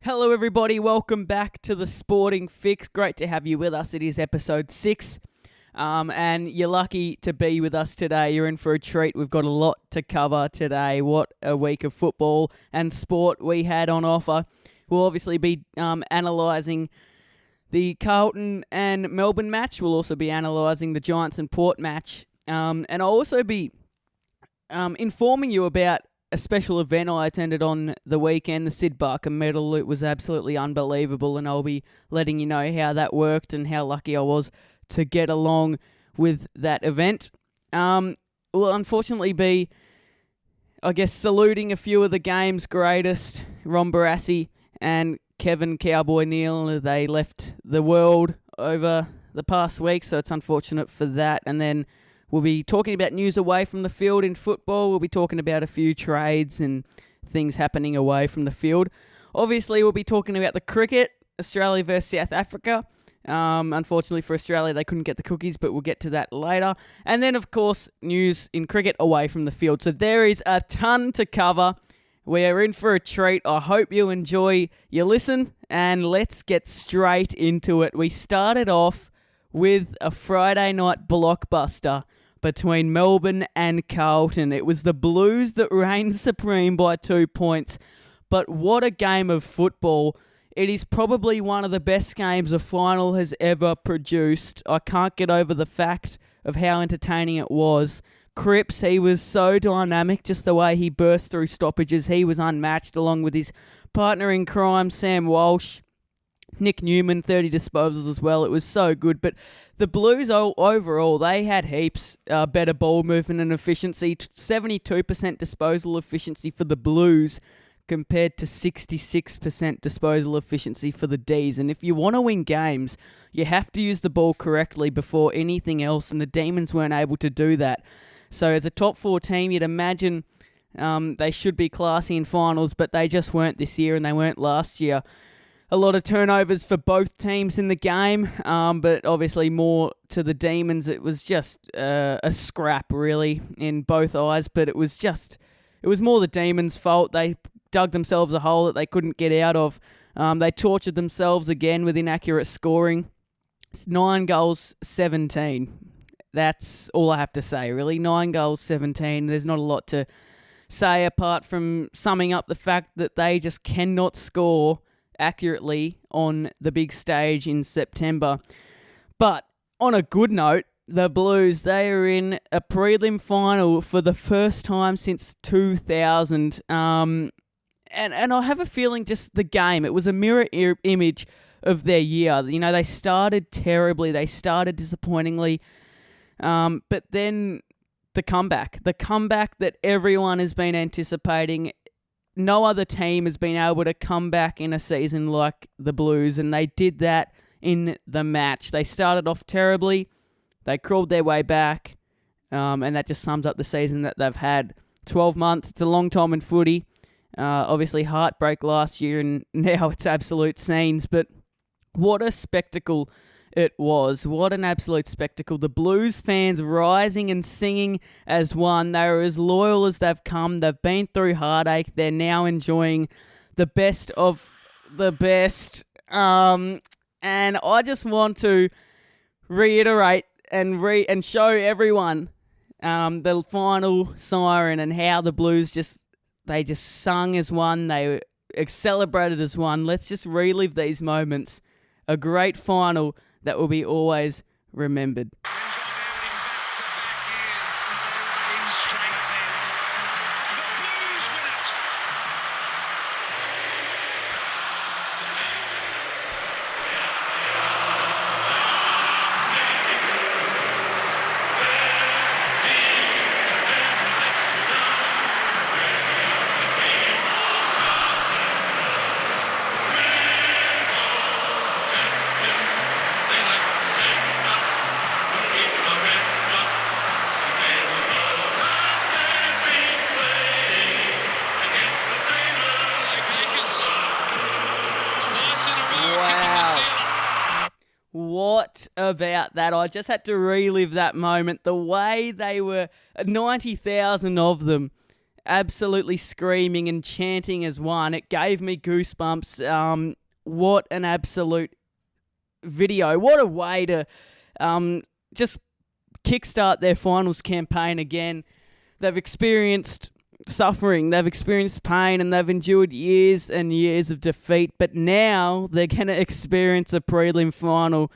Hello everybody, welcome back to the Sporting Fix. Great to have you with us. It is episode 6 and you're lucky to be with us today. You're in for a treat. We've got a lot to cover today. What a week of football and sport we had on offer. We'll obviously be analysing the Carlton and Melbourne match. We'll also be analysing the Giants and Port match. And I'll also be informing you about a special event I attended on the weekend, the Syd Barker Medal. It was absolutely unbelievable, and I'll be letting you know how that worked and how lucky I was to get along with that event. We'll unfortunately be, saluting a few of the game's greatest, Ron Barassi and Kevin Cowboy Neal. They left the world over the past week, so it's unfortunate for that. And then we'll be talking about news away from the field in football. We'll be talking about a few trades and things happening away from the field. Obviously, we'll be talking about the cricket, Australia versus South Africa. Unfortunately for Australia, they couldn't get the cookies, but we'll get to that later. And then, of course, news in cricket away from the field. So there is a ton to cover. We are in for a treat. I hope you enjoy your listen, and let's get straight into it. We started off with a Friday night blockbuster between Melbourne and Carlton. It was the Blues that reigned supreme by 2 points. But what a game of football. It is probably one of the best games a final has ever produced. I can't get over the fact of how entertaining it was. Cripps, he was so dynamic, just the way he burst through stoppages. He was unmatched, along with his partner in crime, Sam Walsh. Nick Newman, 30 disposals as well. It was so good. But the Blues, overall, they had heaps better ball movement and efficiency. 72% disposal efficiency for the Blues compared to 66% disposal efficiency for the Ds. And if you want to win games, you have to use the ball correctly before anything else. And the Demons weren't able to do that. So as a top 4 team, you'd imagine they should be classy in finals, but they just weren't this year and they weren't last year. A lot of turnovers for both teams in the game, but obviously more to the Demons. It was just a scrap, really, in both eyes, but it was more the Demons' fault. They dug themselves a hole that they couldn't get out of. They tortured themselves again with inaccurate scoring. It's 9 goals, 17. That's all I have to say, really. 9 goals, 17. There's not a lot to say apart from summing up the fact that they just cannot score accurately on the big stage in September. But on a good note, the Blues, they are in a prelim final for the first time since 2000. And I have a feeling just the game, it was a mirror image of their year. You know, they started terribly, they started disappointingly, but then the comeback that everyone has been anticipating. No other team has been able to come back in a season like the Blues, and they did that in the match. They started off terribly, they crawled their way back, and that just sums up the season that they've had. 12 months, it's a long time in footy. Obviously heartbreak last year, and now it's absolute scenes, but what a spectacle it was. What an absolute spectacle. The Blues fans rising and singing as one. They were as loyal as they've come. They've been through heartache. They're now enjoying the best of the best. And I just want to reiterate and show everyone the final siren and how the Blues just sung as one. They celebrated as one. Let's just relive these moments. A great final that will be always remembered. What about that? I just had to relive that moment. The way they were, 90,000 of them, absolutely screaming and chanting as one. It gave me goosebumps. What an absolute video. What a way to just kickstart their finals campaign again. They've experienced suffering, they've experienced pain, and they've endured years and years of defeat, but now they're going to experience a prelim final.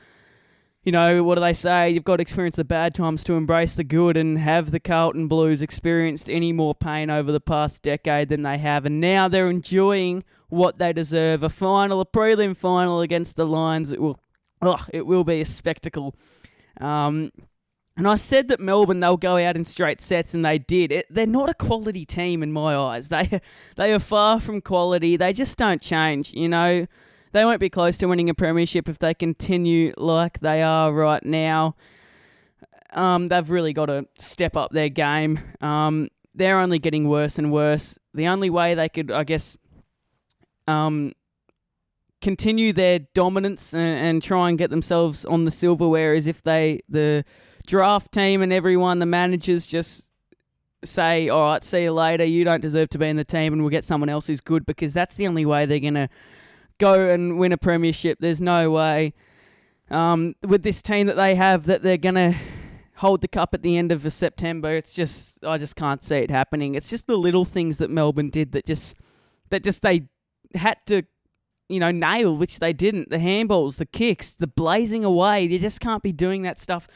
You know, what do they say? You've got to experience the bad times to embrace the good, and have the Carlton Blues experienced any more pain over the past decade than they have? And now they're enjoying what they deserve. A prelim final against the Lions. It will be a spectacle. And I said that Melbourne, they'll go out in straight sets, and they did. They're not a quality team in my eyes. They are far from quality. They just don't change, you know. They won't be close to winning a premiership if they continue like they are right now. They've really got to step up their game. They're only getting worse and worse. The only way they could, I guess, continue their dominance and try and get themselves on the silverware is if the draft team and everyone, the managers, just say, all right, see you later, you don't deserve to be in the team, and we'll get someone else who's good, because that's the only way they're going to go and win a premiership. There's no way with this team that they have that they're going to hold the cup at the end of September. I just can't see it happening. It's just the little things that Melbourne did that they had to, nail, which they didn't. The handballs, the kicks, the blazing away. They just can't be doing that stuff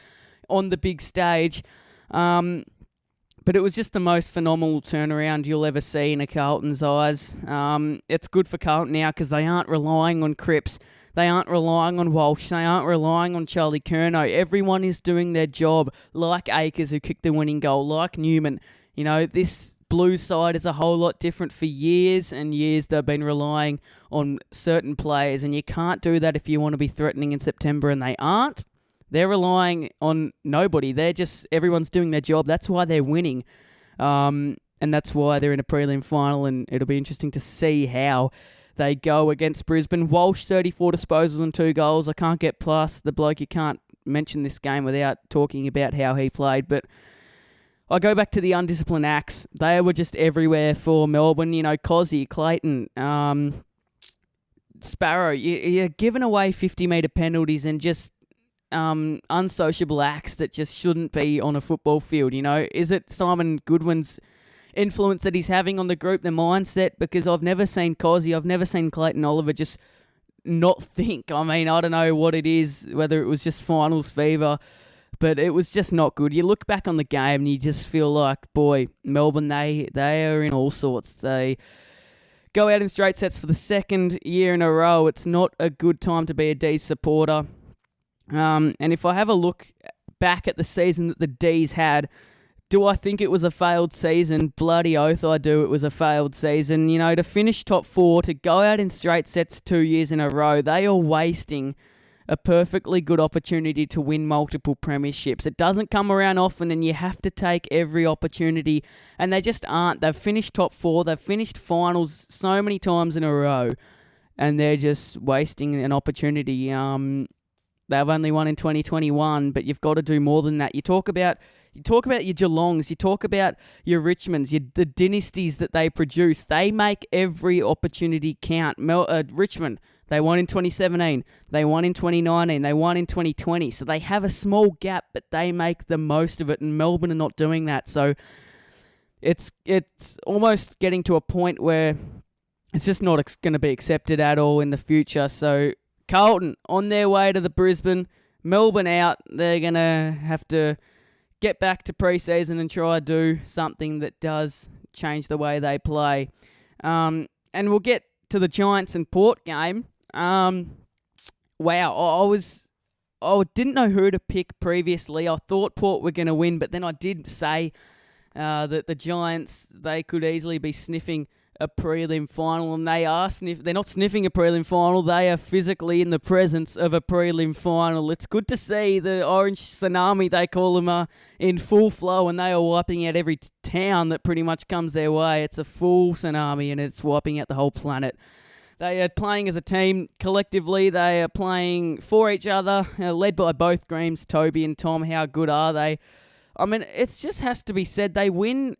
on the big stage. But it was just the most phenomenal turnaround you'll ever see in a Carlton's eyes. It's good for Carlton now because they aren't relying on Cripps. They aren't relying on Walsh. They aren't relying on Charlie Curnow. Everyone is doing their job, like Akers, who kicked the winning goal, like Newman. This Blues side is a whole lot different. For years and years, they've been relying on certain players, and you can't do that if you want to be threatening in September, and they aren't. They're relying on nobody. Everyone's doing their job. That's why they're winning. And that's why they're in a prelim final, and it'll be interesting to see how they go against Brisbane. Walsh, 34 disposals and 2 goals. I can't get plus the bloke. You can't mention this game without talking about how he played. But I go back to the undisciplined acts. They were just everywhere for Melbourne. Cozzy, Clayton, Sparrow. You're giving away 50-metre penalties and just unsociable acts that just shouldn't be on a football field. Is it Simon Goodwin's influence that he's having on the group, the mindset? Because I've never seen Cozzy, I've never seen Clayton Oliver just not think. I don't know what it is, whether it was just finals fever, but it was just not good. You look back on the game and you just feel like, boy, Melbourne, they are in all sorts. They go out in straight sets for the second year in a row. It's not a good time to be a D's supporter. And if I have a look back at the season that the D's had, do I think it was a failed season? Bloody oath I do. It was a failed season. To finish top 4, to go out in straight sets 2 years in a row, they are wasting a perfectly good opportunity to win multiple premierships. It doesn't come around often, and you have to take every opportunity, and they just aren't. They've finished top 4. They've finished finals so many times in a row, and they're just wasting an opportunity. They've only won in 2021, but you've got to do more than that. You talk about your Geelongs, you talk about your Richmonds, the dynasties that they produce. They make every opportunity count. Richmond, they won in 2017, they won in 2019, they won in 2020. So they have a small gap, but they make the most of it, and Melbourne are not doing that. So it's almost getting to a point where it's just not going to be accepted at all in the future. So Carlton on their way to the Brisbane, Melbourne out. They're going to have to get back to pre-season and try to do something that does change the way they play. And we'll get to the Giants and Port game. Wow, I didn't know who to pick previously. I thought Port were going to win, but then I did say that the Giants, they could easily be sniffing a prelim final, and they are they're not sniffing a prelim final, they are physically in the presence of a prelim final. It's good to see the orange tsunami, they call them, in full flow, and they are wiping out every town that pretty much comes their way. It's a full tsunami, and it's wiping out the whole planet. They are playing as a team collectively. They are playing for each other, led by both Greaves, Toby and Tom. How good are they? It just has to be said, they win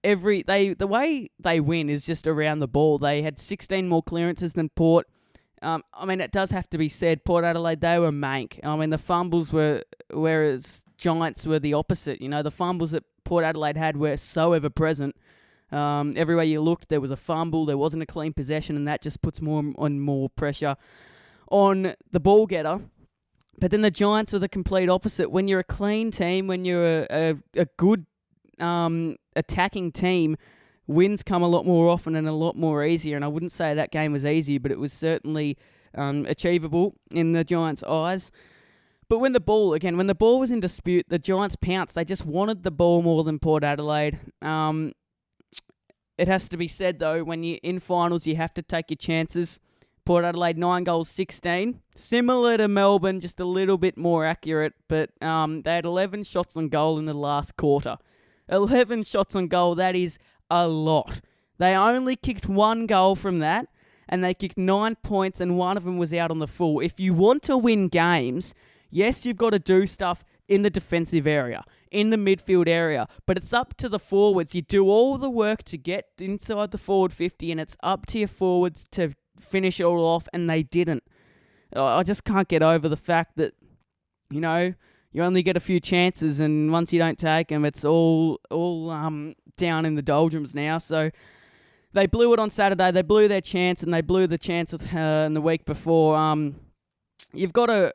the way they win is just around the ball. They had 16 more clearances than Port. It does have to be said, Port Adelaide, they were mank. The fumbles were, whereas Giants were the opposite. The fumbles that Port Adelaide had were so ever-present. Everywhere you looked, there was a fumble, there wasn't a clean possession, and that just puts more and more pressure on the ball getter. But then the Giants were the complete opposite. When you're a clean team, when you're a good attacking team, wins come a lot more often and a lot more easier. And I wouldn't say that game was easy, but it was certainly achievable in the Giants' eyes. But when the ball was in dispute, the Giants pounced. They just wanted the ball more than Port Adelaide. It has to be said, though, when you're in finals, you have to take your chances. Port Adelaide, 9 goals, 16. Similar to Melbourne, just a little bit more accurate. But they had 11 shots on goal in the last quarter. 11 shots on goal, that is a lot. They only kicked 1 goal from that, and they kicked 9 points, and one of them was out on the full. If you want to win games, yes, you've got to do stuff in the defensive area, in the midfield area, but it's up to the forwards. You do all the work to get inside the forward 50, and it's up to your forwards to finish it all off, and they didn't. I just can't get over the fact that, you only get a few chances, and once you don't take them, it's all down in the doldrums now. So they blew it on Saturday. They blew their chance, and they blew the chance in the week before. You've got to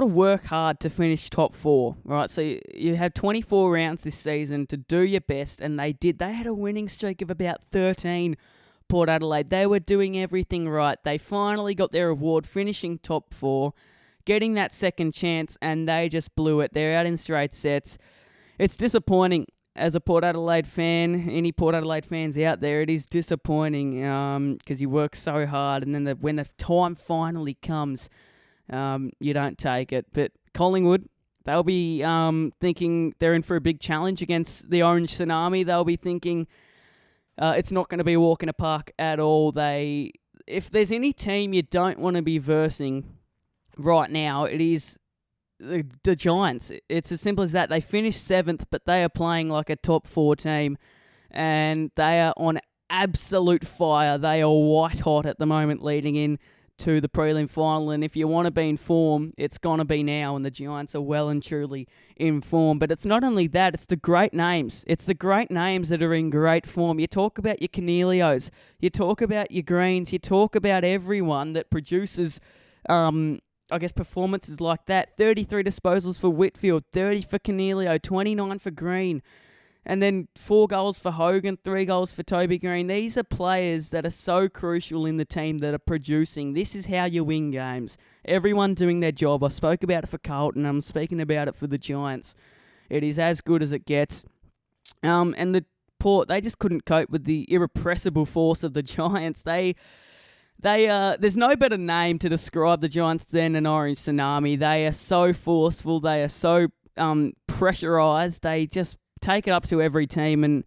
work hard to finish top 4, right? So you had 24 rounds this season to do your best, and they did. They had a winning streak of about 13. Port Adelaide, they were doing everything right. They finally got their award, finishing top 4. Getting that second chance, and they just blew it. They're out in straight sets. It's disappointing as a Port Adelaide fan. Any Port Adelaide fans out there, it is disappointing because you work so hard, and then when the time finally comes, you don't take it. But Collingwood, they'll be thinking they're in for a big challenge against the Orange Tsunami. They'll be thinking it's not going to be a walk in a park at all. If there's any team you don't want to be versing right now, it is the Giants. It's as simple as that. They finished 7th, but they are playing like a top 4 team, and they are on absolute fire. They are white hot at the moment leading in to the prelim final, and if you want to be in form, it's going to be now, and the Giants are well and truly in form. But it's not only that, it's the great names. It's the great names that are in great form. You talk about your Cornelios, you talk about your Greens, you talk about everyone that produces performances like that. 33 disposals for Whitfield, 30 for Cornelio, 29 for Green, and then 4 goals for Hogan, 3 goals for Toby Green. These are players that are so crucial in the team that are producing. This is how you win games. Everyone doing their job. I spoke about it for Carlton. I'm speaking about it for the Giants. It is as good as it gets. And the Port, they just couldn't cope with the irrepressible force of the Giants. There's no better name to describe the Giants than an Orange Tsunami. They are so forceful. They are so pressurised. They just take it up to every team, and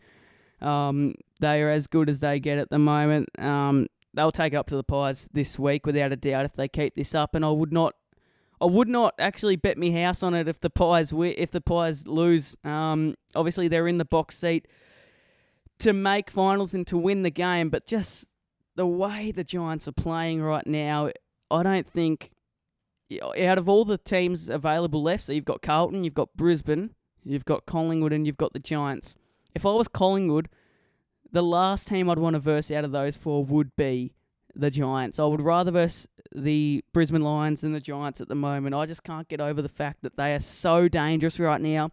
they are as good as they get at the moment. They'll take it up to the Pies this week without a doubt if they keep this up. And I would not actually bet my house on it if the Pies lose. Obviously, they're in the box seat to make finals and to win the game, but just the way the Giants are playing right now, I don't think, out of all the teams available left, so you've got Carlton, you've got Brisbane, you've got Collingwood, and you've got the Giants. If I was Collingwood, the last team I'd want to verse out of those 4 would be the Giants. I would rather verse the Brisbane Lions than the Giants at the moment. I just can't get over the fact that they are so dangerous right now.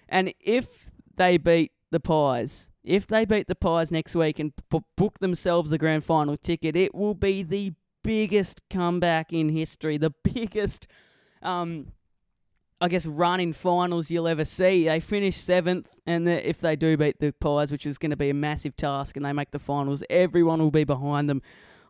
And if they beat the Pies next week and book themselves the grand final ticket, it will be the biggest comeback in history, the biggest run in finals you'll ever see. They finish 7th, and if they do beat the Pies, which is going to be a massive task, and they make the finals, everyone will be behind them.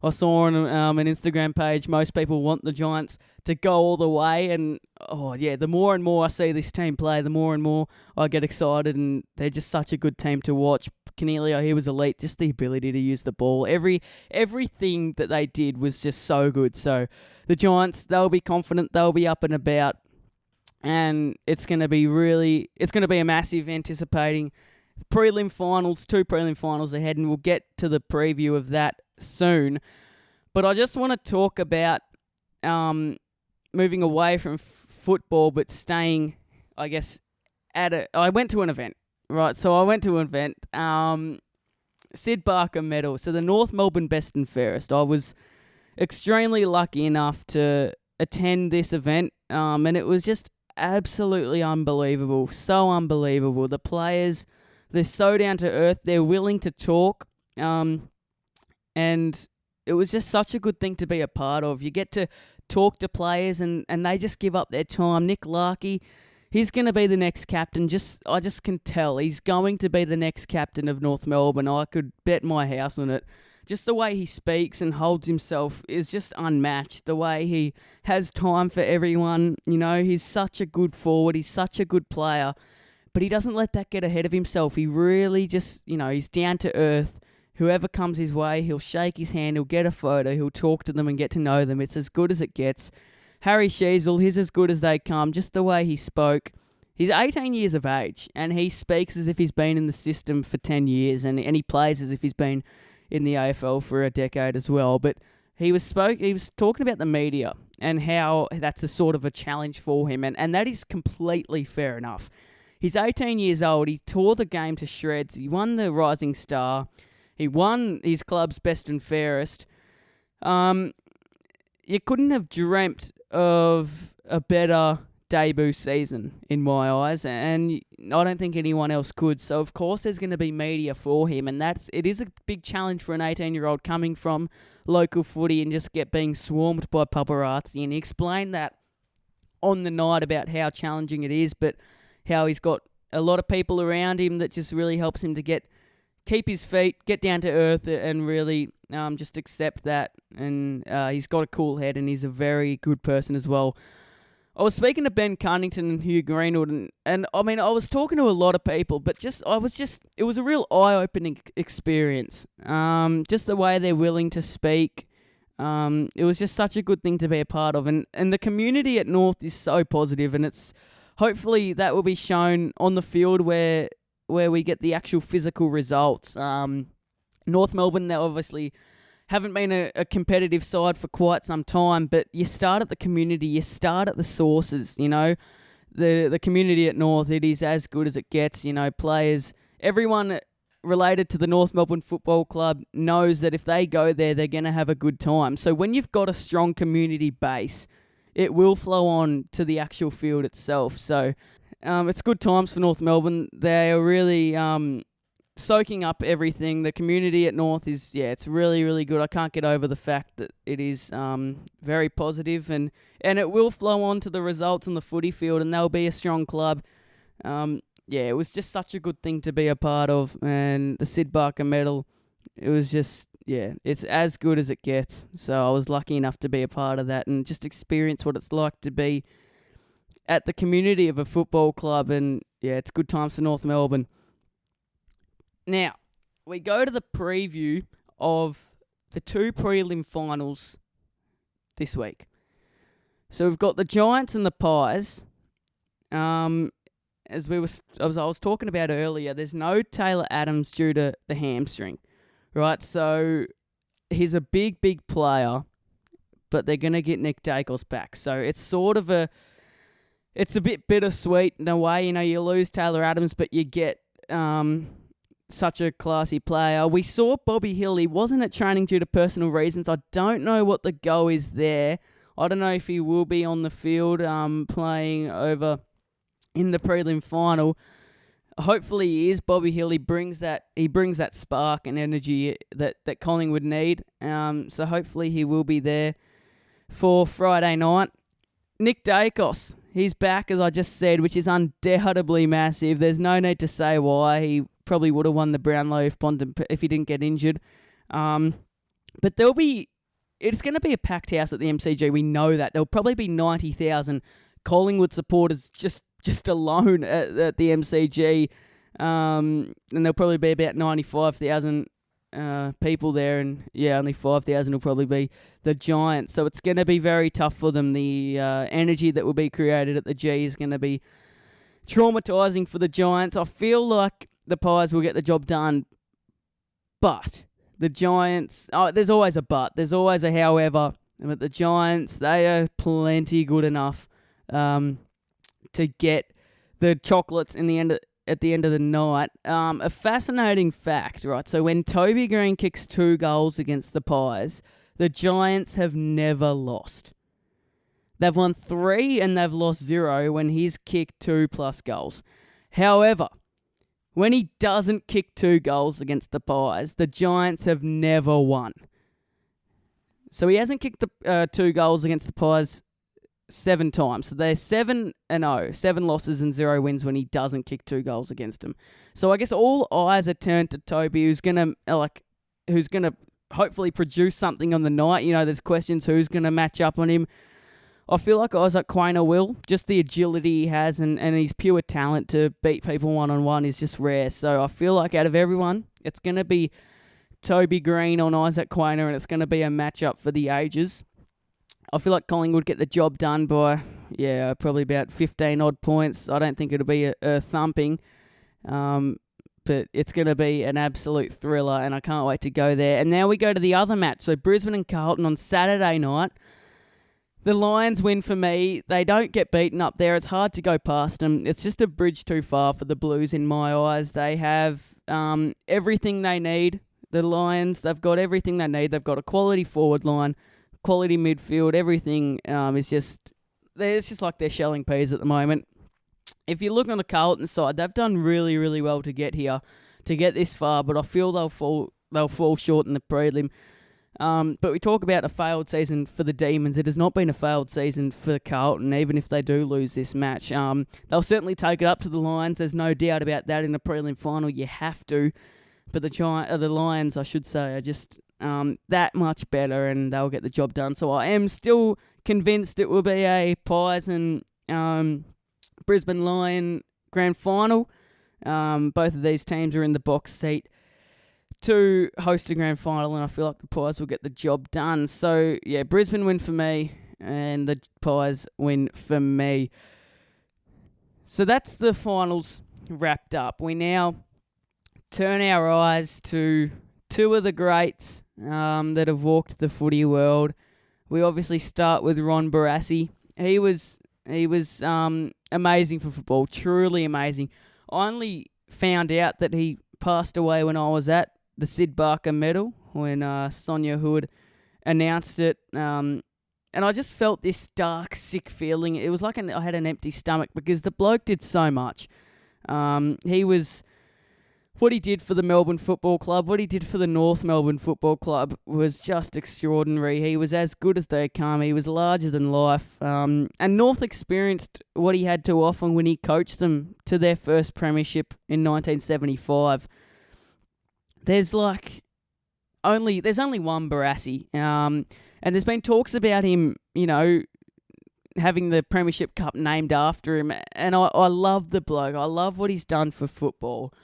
I saw on an Instagram page, most people want the Giants to go all the way, and the more and more I see this team play, the more and more I get excited, and they're just such a good team to watch. Cornelio, he was elite, just the ability to use the ball. Everything that they did was just so good. So the Giants, they'll be confident, they'll be up and about, and it's going to be a massive anticipating prelim finals, 2 prelim finals ahead, and we'll get to the preview of that soon. But I just want to talk about moving away from football, but staying, I guess, I went to an event, right? So I went to an event, Syd Barker Medal, so the North Melbourne Best and Fairest. I was extremely lucky enough to attend this event, and it was just absolutely unbelievable, so unbelievable. The players, they're so down to earth, they're willing to talk, and it was just such a good thing to be a part of. You get to talk to players, and they just give up their time. Nick Larkey, he's going to be the next captain. I just can tell he's going to be the next captain of North Melbourne. I could bet my house on it. Just the way he speaks and holds himself is just unmatched. The way he has time for everyone. You know, he's such a good forward. He's such a good player. But he doesn't let that get ahead of himself. He really just, he's down to earth. Whoever comes his way, he'll shake his hand, he'll get a photo, he'll talk to them and get to know them. It's as good as it gets. Harry Sheasel, he's as good as they come. Just the way he spoke. He's 18 years of age, and he speaks as if he's been in the system for 10 years, and he plays as if he's been in the AFL for a decade as well. But he was talking about the media and how that's a sort of a challenge for him, and that is completely fair enough. He's 18 years old. He tore the game to shreds. He won the Rising Star. He won his club's Best and Fairest. You couldn't have dreamt of a better debut season in my eyes, and I don't think anyone else could. So of course there's going to be media for him, and it is a big challenge for an 18-year-old coming from local footy and just being swarmed by paparazzi. And he explained that on the night about how challenging it is, but how he's got a lot of people around him that just really helps him to keep his feet, get down to earth, and really just accept that. And he's got a cool head, and he's a very good person as well. I was speaking to Ben Cunnington and Hugh Greenwood, and I mean, I was talking to a lot of people, but it was a real eye-opening experience. Just the way they're willing to speak. It was just such a good thing to be a part of. And the community at North is so positive, and it's hopefully that will be shown on the field where we get the actual physical results. North Melbourne, they obviously haven't been a competitive side for quite some time, but you start at the community, you start at the sources, The community at North, it is as good as it gets, players, everyone related to the North Melbourne Football Club knows that if they go there, they're going to have a good time. So when you've got a strong community base, it will flow on to the actual field itself. So it's good times for North Melbourne. They are really soaking up everything. The community at North it's really, really good. I can't get over the fact that it is very positive, and it will flow on to the results on the footy field, and they'll be a strong club. It was just such a good thing to be a part of, and the Syd Barker Medal, it was just, it's as good as it gets. So I was lucky enough to be a part of that and just experience what it's like to be at the community of a football club, and it's good times for North Melbourne. Now, we go to the preview of the 2 prelim finals this week. So we've got the Giants and the Pies. As I was talking about earlier, there's no Taylor Adams due to the hamstring, right? So he's a big, big player, but they're going to get Nick Dacos back. So it's sort of it's a bit bittersweet in a way. You lose Taylor Adams, but you get such a classy player. We saw Bobby Hill. He wasn't at training due to personal reasons. I don't know what the go is there. I don't know if he will be on the field playing over in the prelim final. Hopefully he is. Bobby Hill, he brings that spark and energy that Collingwood need. So hopefully he will be there for Friday night. Nick Dacos, he's back, as I just said, which is undoubtedly massive. There's no need to say why. He probably would have won the Brownlow if he didn't get injured. But it's going to be a packed house at the MCG. We know that. There'll probably be 90,000 Collingwood supporters just alone at the MCG. And there'll probably be about 95,000 people there, and only 5,000 will probably be the Giants. So it's going to be very tough for them. The energy that will be created at the G is going to be traumatizing for the Giants. I feel like the Pies will get the job done. But the Giants, there's always a but. There's always a however. But the Giants, they are plenty good enough to get the chocolates at the end of the night. A fascinating fact, right? So when Toby Green kicks 2 goals against the Pies, the Giants have never lost. They've won 3 and they've lost 0 when he's kicked 2+ goals. However, when he doesn't kick 2 goals against the Pies, the Giants have never won. So he hasn't kicked the 2 goals against the Pies 7 times. So they're 7-0, 7 losses and 0 wins when he doesn't kick 2 goals against them. So I guess all eyes are turned to Toby, who's gonna hopefully produce something on the night. You know, there's questions who's gonna match up on him. I feel like Isaac Quainer will. Just the agility he has and his pure talent to beat people one-on-one is just rare. So I feel like out of everyone, it's going to be Toby Green on Isaac Quainer, and it's going to be a matchup for the ages. I feel like Collingwood get the job done by, probably about 15-odd points. I don't think it'll be a thumping, but it's going to be an absolute thriller, and I can't wait to go there. And now we go to the other match. So Brisbane and Carlton on Saturday night. The Lions win for me. They don't get beaten up there. It's hard to go past them. It's just a bridge too far for the Blues in my eyes. They have everything they need. The Lions, they've got everything they need. They've got a quality forward line, quality midfield. Everything it's just like they're shelling peas at the moment. If you look on the Carlton side, they've done really, really well to get here, to get this far, but I feel they'll fall short in the prelim. But we talk about a failed season for the Demons. It has not been a failed season for Carlton, even if they do lose this match. They'll certainly take it up to the Lions. There's no doubt about that in the prelim final. You have to. But the Lions, I should say, are just that much better, and they'll get the job done. So I am still convinced it will be a Pies and Brisbane Lion grand final. Both of these teams are in the box seat to host a grand final, and I feel like the Pies will get the job done. So, yeah, Brisbane win for me, and the Pies win for me. So that's the finals wrapped up. We now turn our eyes to 2 of the greats that have walked the footy world. We obviously start with Ron Barassi. He was amazing for football, truly amazing. I only found out that he passed away when I was at the Syd Barker Medal, when Sonia Hood announced it. And I just felt this dark, sick feeling. It was like I had an empty stomach because the bloke did so much. What he did for the Melbourne Football Club, what he did for the North Melbourne Football Club was just extraordinary. He was as good as they come. He was larger than life. And North experienced what he had to offer when he coached them to their first premiership in 1975. There's only one Barassi. And there's been talks about him, having the Premiership Cup named after him. And I love the bloke. I love what he's done for football.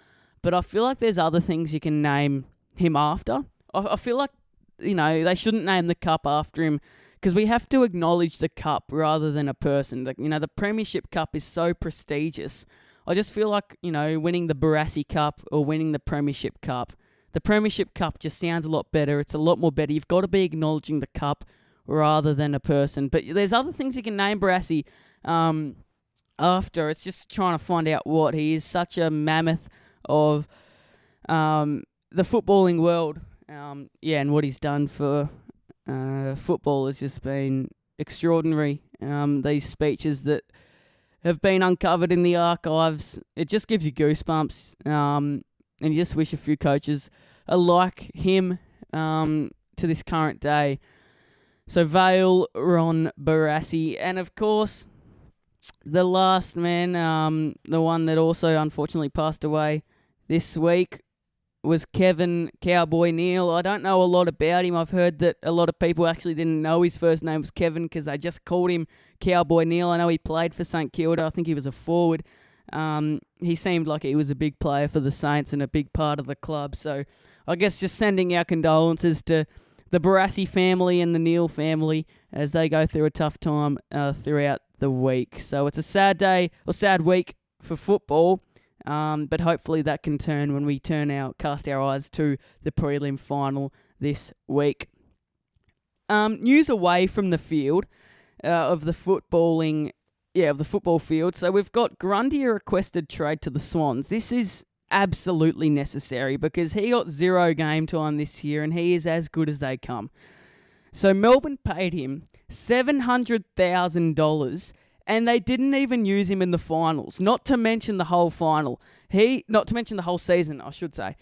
But I feel like there's other things you can name him after. I feel like, they shouldn't name the cup after him because we have to acknowledge the cup rather than a person. The Premiership Cup is so prestigious. I just feel like, winning the Barassi Cup or winning the Premiership Cup, the Premiership Cup just sounds a lot better. It's a lot more better. You've got to be acknowledging the cup rather than a person. But there's other things you can name Barassi after. It's just trying to find out what. He is such a mammoth of the footballing world. And what he's done for football has just been extraordinary. These speeches that have been uncovered in the archives, it just gives you goosebumps. And you just wish a few coaches are like him to this current day. So Vale, Ron Barassi, and of course, the last man, the one that also unfortunately passed away this week, was Kevin Cowboy Neal. I don't know a lot about him. I've heard that a lot of people actually didn't know his first name was Kevin because they just called him Cowboy Neal. I know he played for St Kilda. I think he was a forward. He seemed like he was a big player for the Saints and a big part of the club. So I guess just sending our condolences to the Barassi family and the Neal family as they go through a tough time throughout the week. So it's a sad day or sad week for football. But hopefully that can turn when we cast our eyes to the prelim final this week. News away from the field of the football field. So we've got Grundy a requested trade to the Swans. This is absolutely necessary because he got 0 game time this year and he is as good as they come. So Melbourne paid him $700,000 and they didn't even use him in the finals, not to mention the whole season, I should say.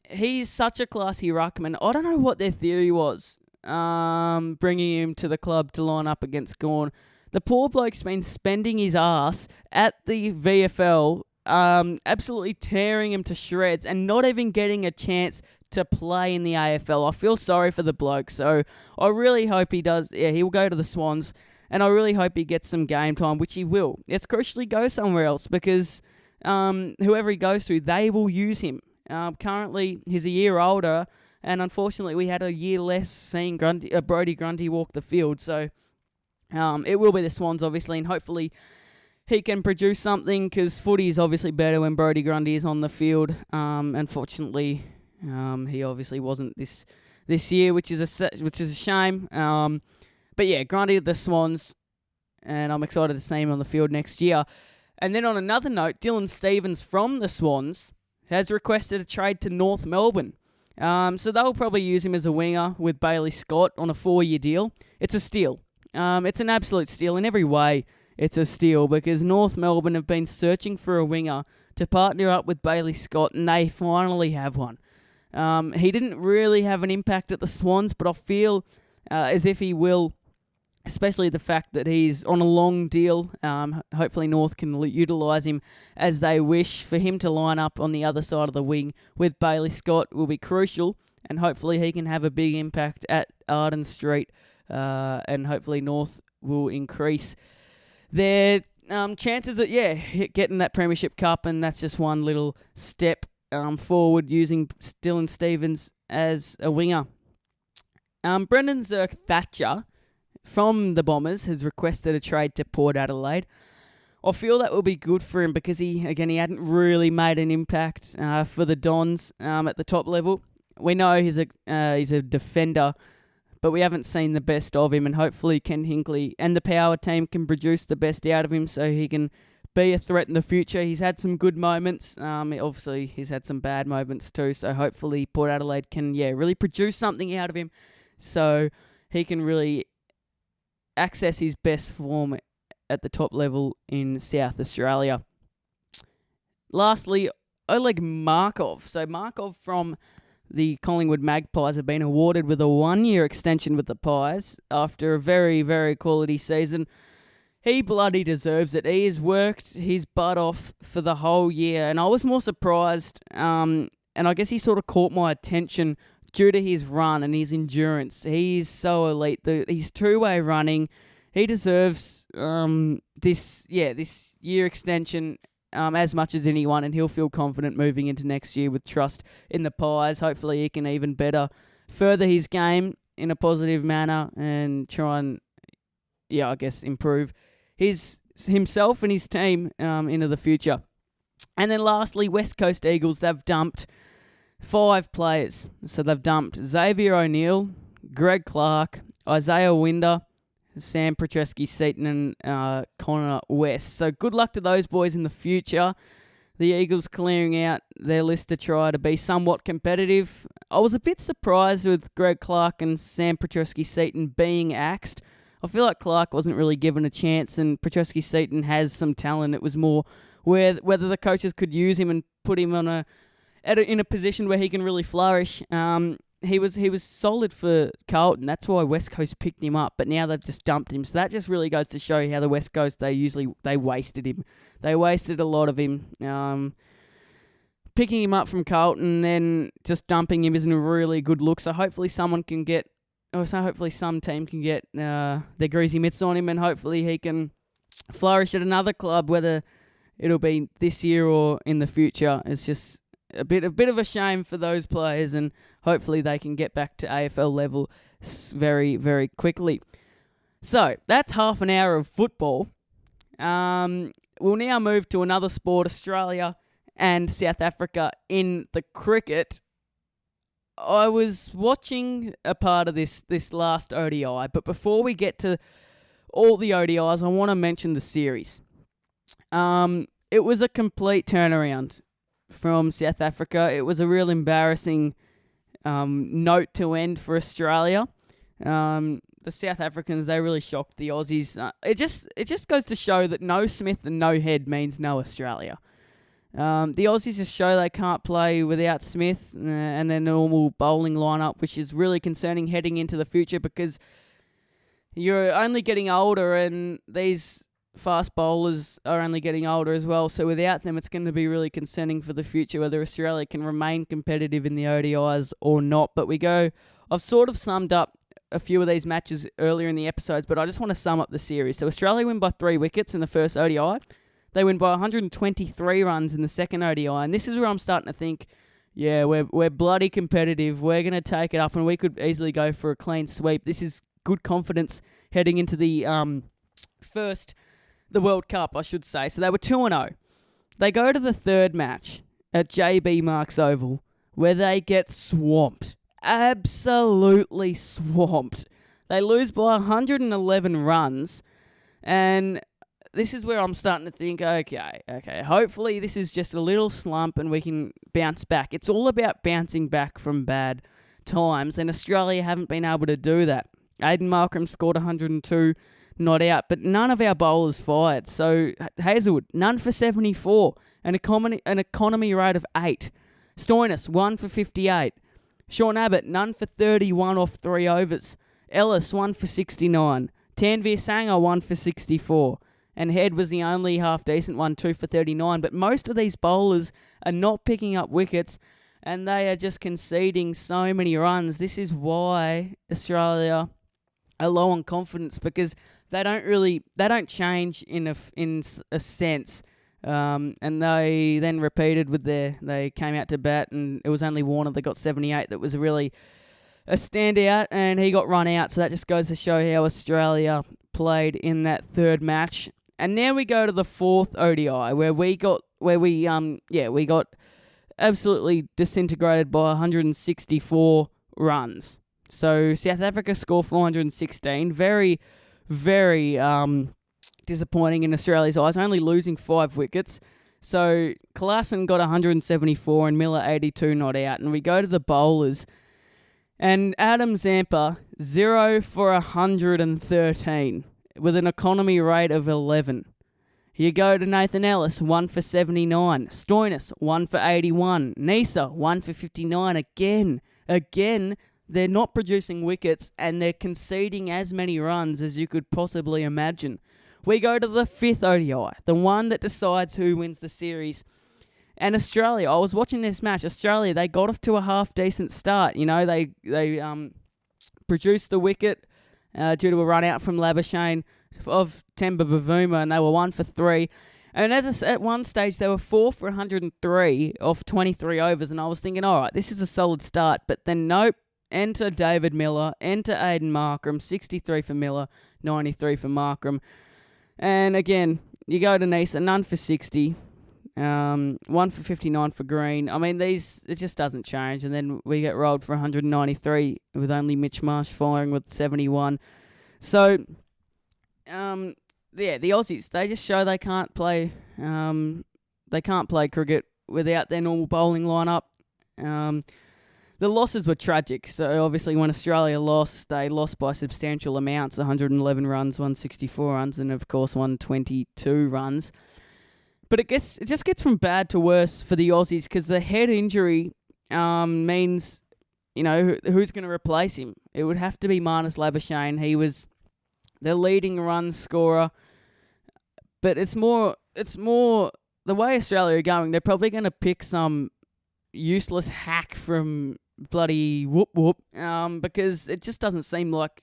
He's such a classy ruckman. I don't know what their theory was, bringing him to the club to line up against Gawn. The poor bloke's been spending his ass at the VFL, absolutely tearing him to shreds and not even getting a chance to play in the AFL. I feel sorry for the bloke, so I really hope he does. Yeah, he will go to the Swans, and I really hope he gets some game time, which he will. It's crucial he goes somewhere else because whoever he goes to, they will use him. Currently, he's a year older, and unfortunately, we had a year less seeing Brodie Grundy walk the field, so it will be the Swans, obviously, and hopefully he can produce something because footy is obviously better when Brodie Grundy is on the field. Unfortunately, he obviously wasn't this year, which is a shame. But yeah, Grundy the Swans, and I'm excited to see him on the field next year. And then on another note, Dylan Stephens from the Swans has requested a trade to North Melbourne. So they'll probably use him as a winger with Bailey Scott on a 4-year deal. It's a steal. It's an absolute steal in every way. It's a steal because North Melbourne have been searching for a winger to partner up with Bailey Scott, and they finally have one. He didn't really have an impact at the Swans, but I feel as if he will, especially the fact that he's on a long deal. Hopefully North can utilise him as they wish. For him to line up on the other side of the wing with Bailey Scott will be crucial, and hopefully he can have a big impact at Arden Street, and hopefully North will increase their chances at getting that Premiership Cup, and that's just one little step forward using Dylan Stephens as a winger. Brendan Zerk-Thatcher from the Bombers has requested a trade to Port Adelaide. I feel that will be good for him because he hadn't really made an impact for the Dons at the top level. We know he's a defender, but we haven't seen the best of him, and hopefully Ken Hinkley and the Power team can produce the best out of him so he can be a threat in the future. He's had some good moments. Obviously, he's had some bad moments too, so hopefully Port Adelaide can really produce something out of him so he can really access his best form at the top level in South Australia. Lastly, Oleg Markov. So Markov from the Collingwood Magpies have been awarded with a 1-year extension with the Pies after a very, very quality season. He bloody deserves it. He has worked his butt off for the whole year, and I was more surprised, and I guess he sort of caught my attention due to his run and his endurance. He is so elite. His two-way running, he deserves this year extension as much as anyone, and he'll feel confident moving into next year with trust in the Pies. Hopefully he can even better further his game in a positive manner and try and, improve himself and his team into the future. And then lastly, West Coast Eagles, they've dumped 5 players. So they've dumped Xavier O'Neill, Greg Clark, Isaiah Winder, Sam Petreski-Seaton and Connor West. So good luck to those boys in the future. The Eagles clearing out their list to try to be somewhat competitive. I was a bit surprised with Greg Clark and Sam Petreski-Seaton being axed. I feel like Clark wasn't really given a chance, and Petreski-Seaton has some talent. It was more whether the coaches could use him and put him on in a position where he can really flourish. He was solid for Carlton. That's why West Coast picked him up. But now they've just dumped him. So that just really goes to show how the West Coast, they wasted him. They wasted a lot of him. Picking him up from Carlton, then just dumping him isn't a really good look. So hopefully some team can get their greasy mitts on him, and hopefully he can flourish at another club, whether it'll be this year or in the future. It's just a bit of a shame for those players, and hopefully they can get back to AFL level very, very quickly. So that's half an hour of football. we'll now move to another sport, Australia and South Africa in the cricket. I was watching a part of this last ODI, but before we get to all the ODIs, I want to mention the series. It was a complete turnaround from South Africa. It was a real embarrassing note to end for Australia. The South Africans, they really shocked the Aussies. It just goes to show that no Smith and no Head means no Australia. The Aussies just show they can't play without Smith and their normal bowling lineup, which is really concerning heading into the future because you're only getting older and these fast bowlers are only getting older as well. So without them, it's going to be really concerning for the future whether Australia can remain competitive in the ODIs or not. But I've sort of summed up a few of these matches earlier in the episodes, but I just want to sum up the series. So Australia win by 3 wickets in the first ODI. They win by 123 runs in the second ODI, and this is where I'm starting to think, yeah, we're bloody competitive. We're going to take it up, and we could easily go for a clean sweep. This is good confidence heading into the World Cup, I should say. So they were 2-0. They go to the third match at JB Marks Oval, where they get swamped. Absolutely swamped. They lose by 111 runs, and this is where I'm starting to think, okay, hopefully this is just a little slump and we can bounce back. It's all about bouncing back from bad times, and Australia haven't been able to do that. Aiden Markram scored 102, not out, but none of our bowlers fired. So Hazelwood, none for 74, an economy rate of 8. Stoinis, 1 for 58. Sean Abbott, none for 31 off 3 overs. Ellis, 1 for 69. Tanveer Sangha, 1 for 64. And Head was the only half-decent one, 2 for 39. But most of these bowlers are not picking up wickets, and they are just conceding so many runs. This is why Australia are low on confidence, because they don't change in a sense. And they then repeated they came out to bat, and it was only Warner that got 78 that was really a standout, and he got run out. So that just goes to show how Australia played in that third match. And now we go to the fourth ODI, where we got absolutely disintegrated by 164 runs. So South Africa scored 416, very, very disappointing in Australia's eyes, only losing 5 wickets. So Klassen got 174 and Miller 82 not out. And we go to the bowlers, and Adam Zampa 0 for 113 with an economy rate of 11. You go to Nathan Ellis, 1 for 79. Stoinis, 1 for 81. Nisa, 1 for 59. Again, they're not producing wickets, and they're conceding as many runs as you could possibly imagine. We go to the fifth ODI, the one that decides who wins the series. And Australia, I was watching this match. Australia, they got off to a half-decent start. You know, they produced the wicket due to a run-out from Labuschagne of Temba Bavuma, and they were 1 for 3. And at one stage, they were 4 for 103 off 23 overs, and I was thinking, all right, this is a solid start. But then, nope. Enter David Miller, enter Aiden Markram, 63 for Miller, 93 for Markram. And again, you go to Nisa, none for 60, 1 for 59 for Green. I mean, it just doesn't change. And then we get rolled for 193 with only Mitch Marsh firing with 71. So, the Aussies, they just show they can't play cricket without their normal bowling lineup. The losses were tragic. So obviously when Australia lost, they lost by substantial amounts, 111 runs, 164 runs, and of course 122 runs. But it just gets from bad to worse for the Aussies, because the head injury means, you know, who's going to replace him? It would have to be Marnus Labuschagne. He was the leading run scorer. But it's more the way Australia are going, they're probably going to pick some useless hack from bloody whoop, because it just doesn't seem like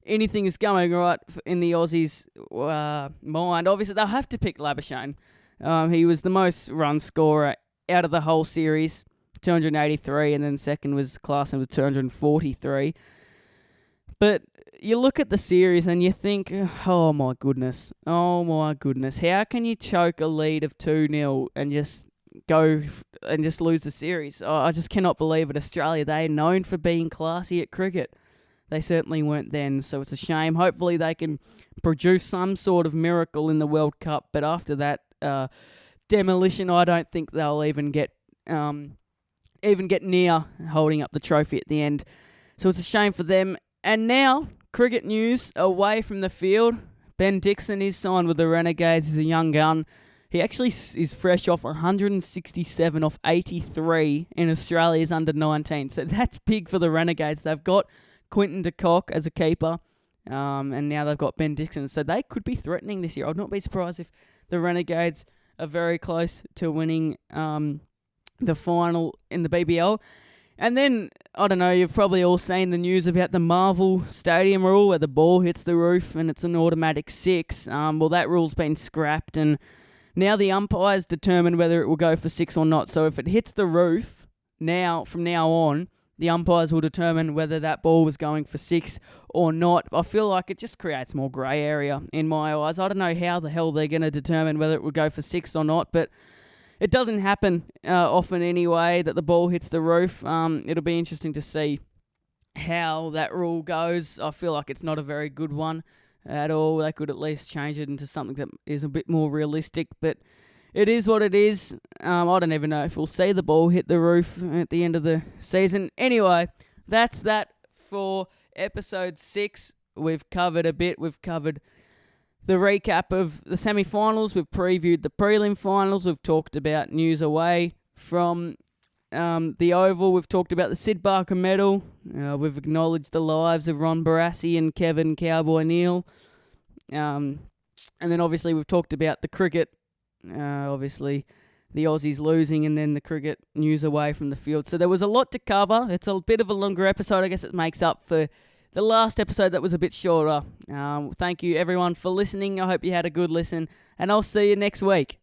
anything is going right in the Aussies' mind. Obviously, they'll have to pick Labuschagne. He was the most run scorer out of the whole series, 283, and then second was Klassen with 243. But you look at the series and you think, oh my goodness, how can you choke a lead of 2-0 and just lose the series? I just cannot believe it. Australia, they're known for being classy at cricket. They certainly weren't then, so it's a shame. Hopefully they can produce some sort of miracle in the World Cup, but after that demolition, I don't think they'll even get near holding up the trophy at the end. So it's a shame for them. And now, cricket news away from the field. Ben Dixon is signed with the Renegades. He's a young gun. He actually is fresh off 167 off 83 in Australia's under-19. So that's big for the Renegades. They've got Quinton de Kock as a keeper, and now they've got Ben Dixon. So they could be threatening this year. I'd not be surprised if the Renegades are very close to winning the final in the BBL. And then, I don't know, you've probably all seen the news about the Marvel Stadium rule where the ball hits the roof and it's an automatic 6. Well, that rule's been scrapped, and now the umpires determine whether it will go for 6 or not. So if it hits the roof, from now on, the umpires will determine whether that ball was going for 6 or not. I feel like it just creates more grey area in my eyes. I don't know how the hell they're going to determine whether it will go for 6 or not, but it doesn't happen often anyway that the ball hits the roof. It'll be interesting to see how that rule goes. I feel like it's not a very good one at all. They could at least change it into something that is a bit more realistic, but it is what it is. I don't even know if we'll see the ball hit the roof at the end of the season. Anyway, that's that for episode 6. We've covered a bit. We've covered the recap of the semi-finals. We've previewed the prelim finals. We've talked about news away from the Oval. We've talked about the Syd Barker Medal. We've acknowledged the lives of Ron Barassi and Kevin Cowboy Neal. And then obviously we've talked about the cricket. Obviously the Aussies losing, and then the cricket news away from the field. So there was a lot to cover. It's a bit of a longer episode. I guess it makes up for the last episode that was a bit shorter. Thank you everyone for listening. I hope you had a good listen, and I'll see you next week.